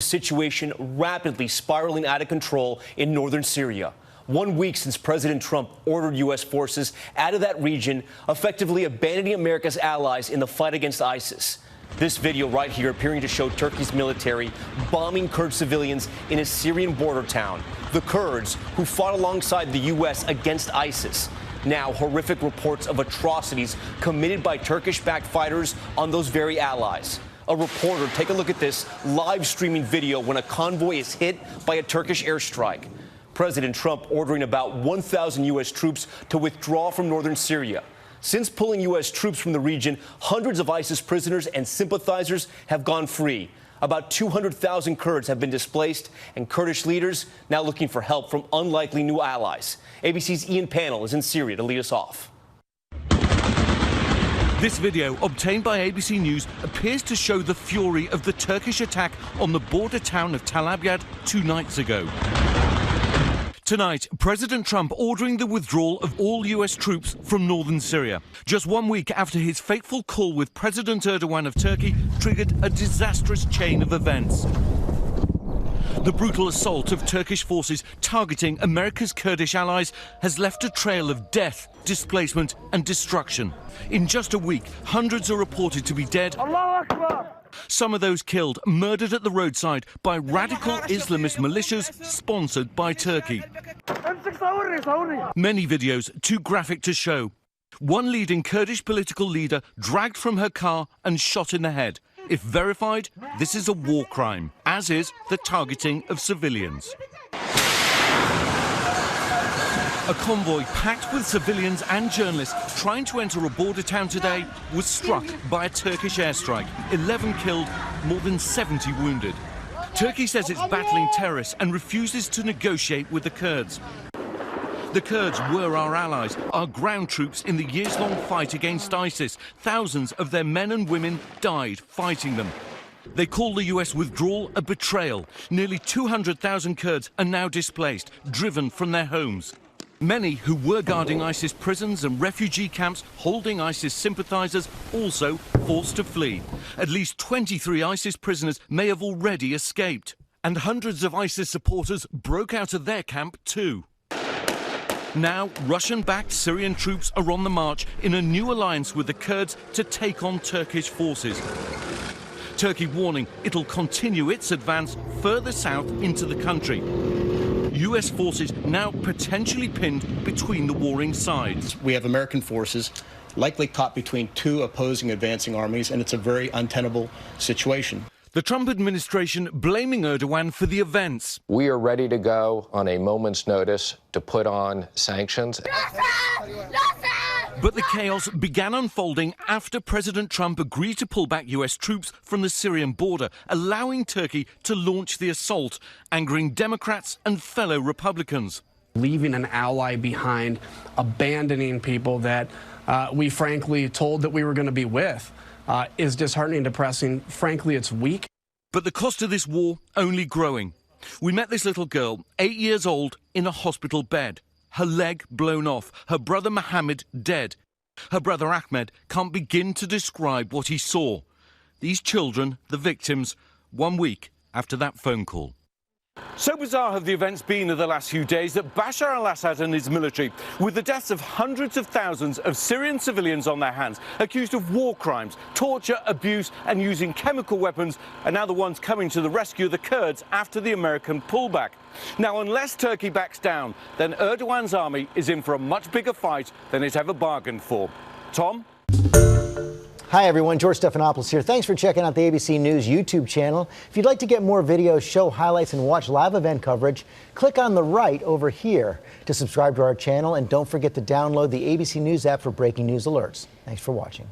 Situation rapidly spiraling out of control in northern Syria. 1 week since President Trump ordered U.S. forces out of that region, effectively abandoning America's allies in the fight against ISIS. This video right here appearing to show Turkey's military bombing Kurd civilians in a Syrian border town. The Kurds who fought alongside the U.S. against ISIS. Now, horrific reports of atrocities committed by Turkish-backed fighters on those very allies. A reporter, take a look at this live streaming video when a convoy is hit by a Turkish airstrike. President Trump ordering about 1,000 U.S. troops to withdraw from northern Syria. Since pulling U.S. troops from the region, hundreds of ISIS prisoners and sympathizers have gone free. About 200,000 Kurds have been displaced, and Kurdish leaders now looking for help from unlikely new allies. ABC's Ian Pannell is in Syria to lead us off. This video, obtained by ABC News, appears to show the fury of the Turkish attack on the border town of Tal Abyad 2 nights ago. Tonight, President Trump ordering the withdrawal of all U.S. troops from northern Syria. Just 1 week after his fateful call with President Erdogan of Turkey triggered a disastrous chain of events. The brutal assault of Turkish forces targeting America's Kurdish allies has left a trail of death, displacement and destruction. In just a week, hundreds are reported to be dead. Allahu Akbar. Some of those killed murdered at the roadside by radical Islamist militias sponsored by Turkey. Many videos too graphic to show. One leading Kurdish political leader dragged from her car and shot in the head. If verified, this is a war crime, as is the targeting of civilians. A convoy packed with civilians and journalists trying to enter a border town today was struck by a Turkish airstrike. 11 killed, more than 70 wounded. Turkey says it's battling terrorists and refuses to negotiate with the Kurds. The Kurds were our allies, our ground troops in the years-long fight against ISIS. Thousands of their men and women died fighting them. They call the U.S. withdrawal a betrayal. Nearly 200,000 Kurds are now displaced, driven from their homes. Many who were guarding ISIS prisons and refugee camps holding ISIS sympathizers also forced to flee. At least 23 ISIS prisoners may have already escaped. And hundreds of ISIS supporters broke out of their camp too. Now, Russian-backed Syrian troops are on the march in a new alliance with the Kurds to take on Turkish forces. Turkey warning it'll continue its advance further south into the country. U.S. forces now potentially pinned between the warring sides. We have American forces likely caught between two opposing advancing armies, and it's a very untenable situation. The Trump administration blaming Erdogan for the events. We are ready to go on a moment's notice to put on sanctions. But the chaos began unfolding after President Trump agreed to pull back U.S. troops from the Syrian border, allowing Turkey to launch the assault, angering Democrats and fellow Republicans. Leaving an ally behind, abandoning people that we frankly told that we were going to be with. Is disheartening, depressing. Frankly, it's weak. But the cost of this war only growing. We met this little girl, 8 years old, in a hospital bed. Her leg blown off, her brother Mohammed dead. Her brother Ahmed can't begin to describe what he saw. These children, the victims, 1 week after that phone call. So bizarre have the events been of the last few days that Bashar al-Assad and his military, with the deaths of hundreds of thousands of Syrian civilians on their hands, accused of war crimes, torture, abuse and using chemical weapons, are now the ones coming to the rescue of the Kurds after the American pullback. Now, unless Turkey backs down, then Erdogan's army is in for a much bigger fight than it ever bargained for. Tom? Hi, everyone. George Stephanopoulos here. Thanks for checking out the ABC News YouTube channel. If you'd like to get more videos, show highlights, and watch live event coverage, click on the right over here to subscribe to our channel. And don't forget to download the ABC News app for breaking news alerts. Thanks for watching.